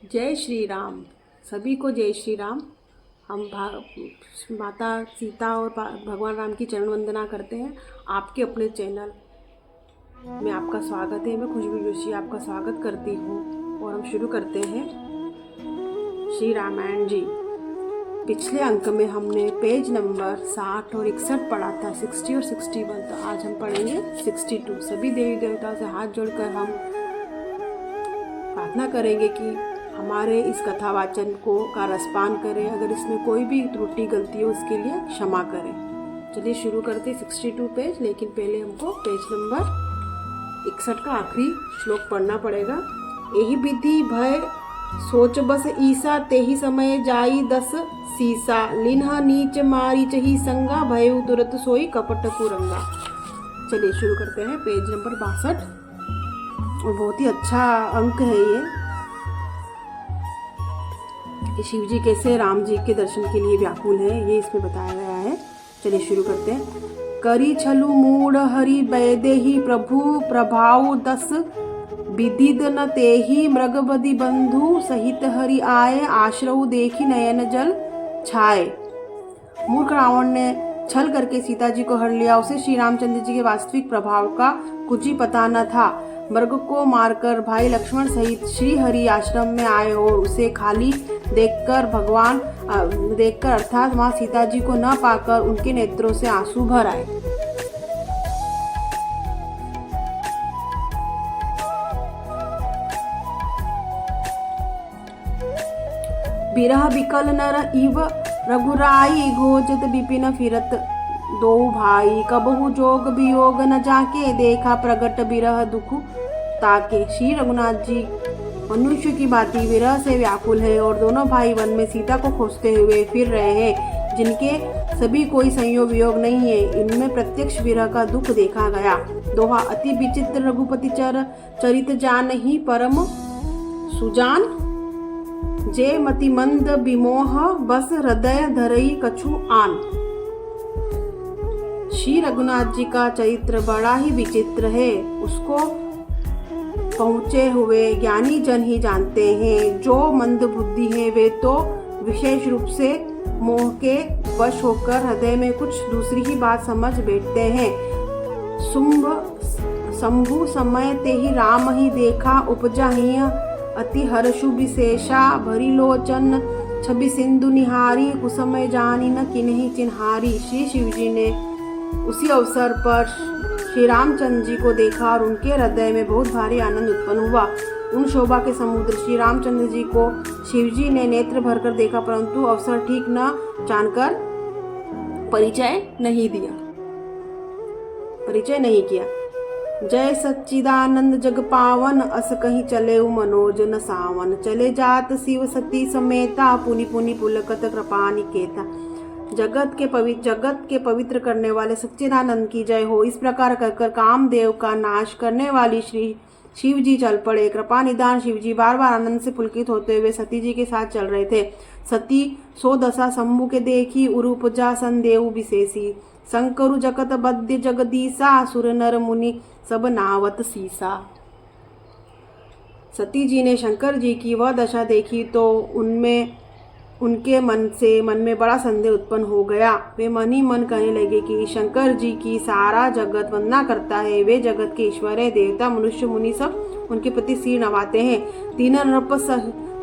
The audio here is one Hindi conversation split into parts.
जय श्री राम। सभी को जय श्री राम। हम माता सीता और भगवान राम की चरण वंदना करते हैं। आपके अपने चैनल में आपका स्वागत है। मैं खुशबू जोशी आपका स्वागत करती हूँ और हम शुरू करते हैं श्री रामायण जी। पिछले अंक में हमने पेज नंबर 60 और 61 पढ़ा था, 60 और 61। तो आज हम पढ़ेंगे 62। सभी देवी देवताओं से हाथ जोड़कर हम प्रार्थना करेंगे कि हमारे इस कथा वाचन का रसपान करें। अगर इसमें कोई भी त्रुटि गलती हो उसके लिए क्षमा करें। चलिए शुरू करते 62 पेज। लेकिन पहले हमको पेज नंबर 61 का आखिरी श्लोक पढ़ना पड़ेगा। यही विधि भय सोच बस ईसा, तेही समय जाई दस सीसा, लिन्हा नीच मारी चही संगा, भय तुरत सोई कपट कुरंगा। चलिए शुरू करते हैं पेज नंबर 62 और बहुत ही अच्छा अंक है ये। शिव जी कैसे राम जी के दर्शन के लिए व्याकुल है, ये इसमें बताया गया है। चलिए शुरू करते हैं। करी छलु मूढ़ हरि बैदेही, प्रभु प्रभाव दस विदिद न तेही, मृगबदि बंधु सहित हरि आए, आश्रव देखी नयन जल छाए। मूर्ख रावण ने छल करके सीता जी को हर लिया। उसे श्री रामचंद्र जी के वास्तविक प्रभाव का कुछ ही पता न था। मृग को मारकर भाई लक्ष्मण सहित श्री हरि आश्रम में आए और उसे खाली देखकर अर्थात मां सीता जी को न पाकर उनके नेत्रों से आंसू भर आए। बिरह बिकल नर इव रघुराई, घोजत विपिन फिरत दो भाई, कबहु जोग वियोग न जाके, देखा प्रगट बिरह दुख ताके। श्री रघुनाथ जी मनुष्य की भांति विरह से व्याकुल है और दोनों भाई वन में सीता को खोजते हुए फिर रहे हैं, जिनके सभी कोई संयोग वियोग नहीं है। इनमें प्रत्यक्ष विरह का दुख देखा गया। दोहा। अति विचित्र रघुपति चरित जान ही परम सुजान, जे मति मंद विमोह बस हृदय धरई कछु आन। श्री रघुनाथ जी का चरित्र बड़ा ही विचित्र है। उसको पहुँचे हुए ज्ञानी जन ही जानते हैं। जो मंद बुद्धि है वे तो विशेष रूप से मोह के वश होकर हृदय में कुछ दूसरी ही बात समझ बैठते हैं। शंभु समय ते ही राम ही देखा, उपजा ही अति हर्षु विशेषा, भरी लोचन छवि सिंधु निहारी, कुसमय जानी न किन्हीं चिन्हारी। श्री शिव जी ने उसी अवसर पर श्री रामचंद्र जी को देखा और उनके हृदय में बहुत भारी आनंद उत्पन्न हुआ। उन शोभा के समुद्र श्री रामचंद्र जी को शिव जी ने नेत्र भरकर देखा, परंतु अवसर ठीक न जानकर परिचय नहीं किया। जय सच्चिदानंद जग पावन, अस कहीं चले मनोज न सावन, चले जात शिव सती समेता, पुनि पुनि पुलकत कृपा निकेता। जगत के पवित्र करने वाले सच्चिदानंद की जय हो। इस प्रकार कहकर कामदेव का नाश करने वाली श्री शिव जी चल पड़े। कृपा निदान शिव जी बार बार आनंद से पुलकित होते हुए सती जी के साथ चल रहे थे। सती सो दशा शंभु के देखी, उरुपजा संदेव विशेषी, शंकरु जगत बद्य जगदीसा, सुर नर मुनि सब नावत सीसा। सती जी ने शंकर जी की वह दशा देखी तो उनके मन में बड़ा संदेह उत्पन्न हो गया। वे मन ही मन कहने लगे कि शंकर जी की सारा जगत वंदना करता है। वे जगत के ईश्वर है। देवता मनुष्य मुनि सब उनके प्रति सिर नवाते हैं। तीन नृप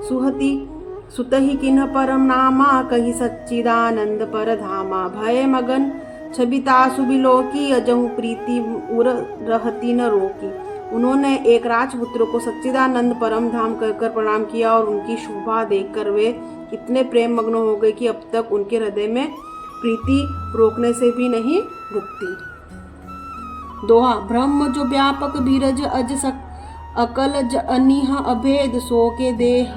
सुहति सुतहि किन्ह परम नामा, कही सच्चिदानंद पर धामा, भय मगन छबिता सुबिलोकी, अजहु प्रीति उर रहती न रोकी। उन्होंने एक राजपुत्र को सच्चिदानंद परम धाम कहकर प्रणाम किया और उनकी शोभा देखकर वे इतने प्रेम मग्न हो गए कि अब तक उनके हृदय में प्रीति रोकने से भी नहीं रुकती। दोहा। ब्रह्म जो व्यापक बीरज अज अकल अनिह अभेद, सो के देह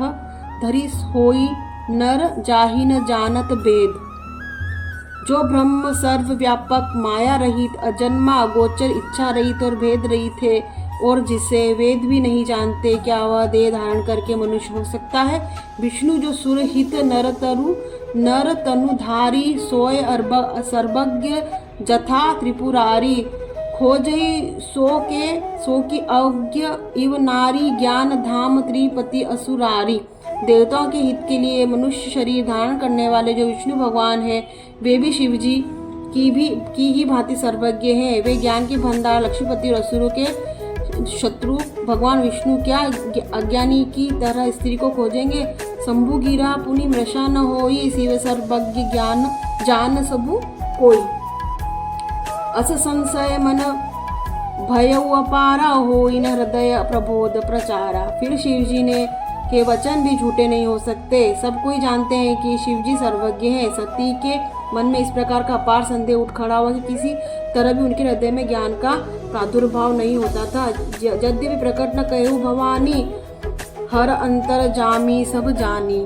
धरि होई नर जाहि न जानत भेद। जो ब्रह्म सर्व व्यापक माया रहित अजन्मा अगोचर इच्छा रहित और भेद रहित है और जिसे वेद भी नहीं जानते, क्या वह देह धारण करके मनुष्य हो सकता है। विष्णु जो सुरहित नर तनुधारी, सोय सर्वज्ञ जथा त्रिपुरारी, खोजई सो की अज्ञ इव नारी, ज्ञान धाम त्रिपति असुरारी। देवताओं के हित के लिए मनुष्य शरीर धारण करने वाले जो विष्णु भगवान हैं, वे भी शिव जी की ही भांति सर्वज्ञ हैं। वे ज्ञान के भंडार, लक्ष्मीपति और असुरों के शत्रु भगवान विष्णु क्या अज्ञानी की तरह स्त्री को खोजेंगे। शंभु गिरा पुनि मृषा न होई, शिव सर्वज्ञ ज्ञान जान सबु कोई। अस संशय मन भय अपारा होई, न हृदय प्रबोध प्रचारा। फिर शिव जी ने के वचन भी झूठे नहीं हो सकते। सब कोई जानते हैं कि शिव जी सर्वज्ञ हैं। सती के मन में इस प्रकार का अपार संदेह उठ खड़ा हुआ कि किसी तरह भी उनके हृदय में ज्ञान का प्रादुर्भाव नहीं होता था। यद्यपि प्रकट न कहु भवानी, हर अंतर जामी सब जानी।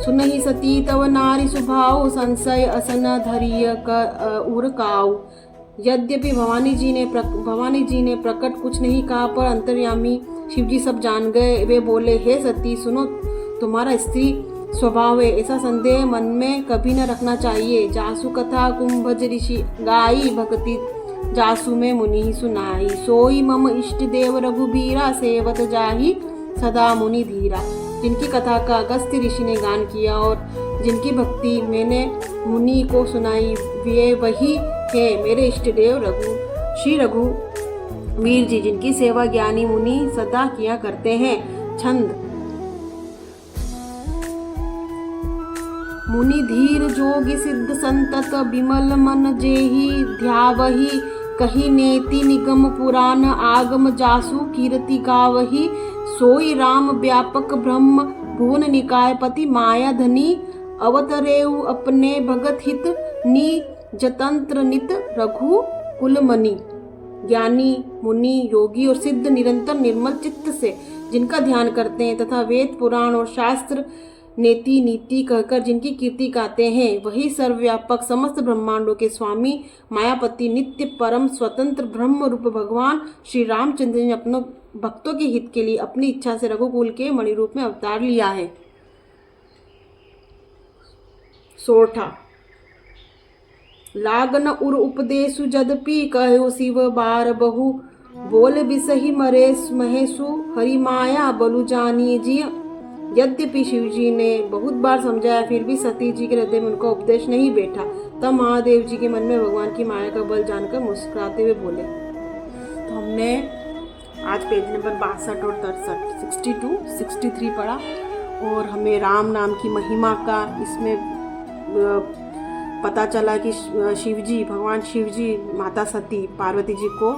सुनहि सती तव नारी स्वभाव, संशय असन धरिय उर काऊ। यद्यपि भवानी जी ने प्रकट कुछ नहीं कहा, पर अंतर्यामी शिव जी सब जान गए। वे बोले, हे सती सुनो, तुम्हारा स्त्री स्वभाव है, ऐसा संदेह मन में कभी न रखना चाहिए। जासु कथा कुंभज ऋषि गाई, भक्ति जासु में मुनि सुनाई। सोई मम इष्ट देव रघुबीरा, सेवत जाहि सदा मुनि धीरा। जिनकी कथा का अगस्त्य ऋषि ने गान किया और जिनकी भक्ति मैंने मुनि को सुनाई, वे वही है मेरे इष्ट देव श्री रघुवीर जी, जिनकी सेवा ज्ञानी मुनि सदा किया करते हैं। छंद। मुनि धीर जोगी सिद्ध संतत, बिमल मन जेहि ध्यावहि। कही नेति निगम पुराण, आगम जासु कीर्ति गावहि। सोई राम व्यापक ब्रह्म, भुवन निकाय पति माया धनी। अवतरेउ अपने भगत हित, नी जतंत्र नित रघु कुलमणि। ज्ञानी मुनि योगी और सिद्ध निरंतर निर्मल चित्त से जिनका ध्यान करते हैं तथा वेद पुराण और शास्त्र नेति नीति कहकर जिनकी कीर्ति गाते हैं, वही सर्वव्यापक समस्त ब्रह्मांडों के स्वामी मायापति नित्य परम स्वतंत्र ब्रह्म रूप भगवान श्री रामचंद्र ने अपने भक्तों के हित के लिए अपनी इच्छा से रघुकुल के मणि रूप में अवतार लिया है। सोठा। लागन उर उपदेशु जदपि, कहो शिव बार बहु। बोल बिसहि मरेश महेशु, हरि माया बलु जानिए जिय। यद्यपि शिव जी ने बहुत बार समझाया, फिर भी सती जी के हृदय में उनका उपदेश नहीं बैठा। तब महादेव जी के मन में भगवान की माया का बल जानकर मुस्कुराते हुए बोले। तो हमने आज पेज नंबर 62 और 63, 62, 63 पढ़ा और हमें राम नाम की महिमा का इसमें पता चला कि भगवान शिव जी माता सती पार्वती जी को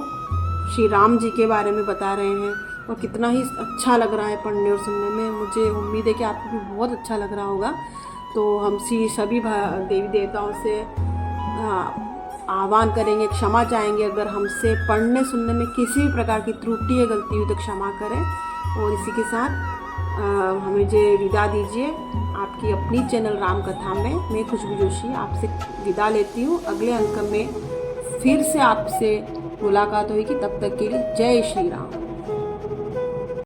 श्री राम जी के बारे में बता रहे हैं और कितना ही अच्छा लग रहा है पढ़ने और सुनने में। मुझे उम्मीद है कि आपको भी बहुत अच्छा लग रहा होगा। तो हम सभी देवी देवताओं से आह्वान करेंगे, क्षमा चाहेंगे अगर हमसे पढ़ने सुनने में किसी भी प्रकार की त्रुटि या गलती हुई तो क्षमा करें। और इसी के साथ हमें विदा दीजिए आपकी अपनी चैनल राम कथा में। मैं खुशबू जोशी आपसे विदा लेती हूँ। अगले अंक में फिर से आपसे मुलाकात होगी। तब तक के लिए जय श्री राम।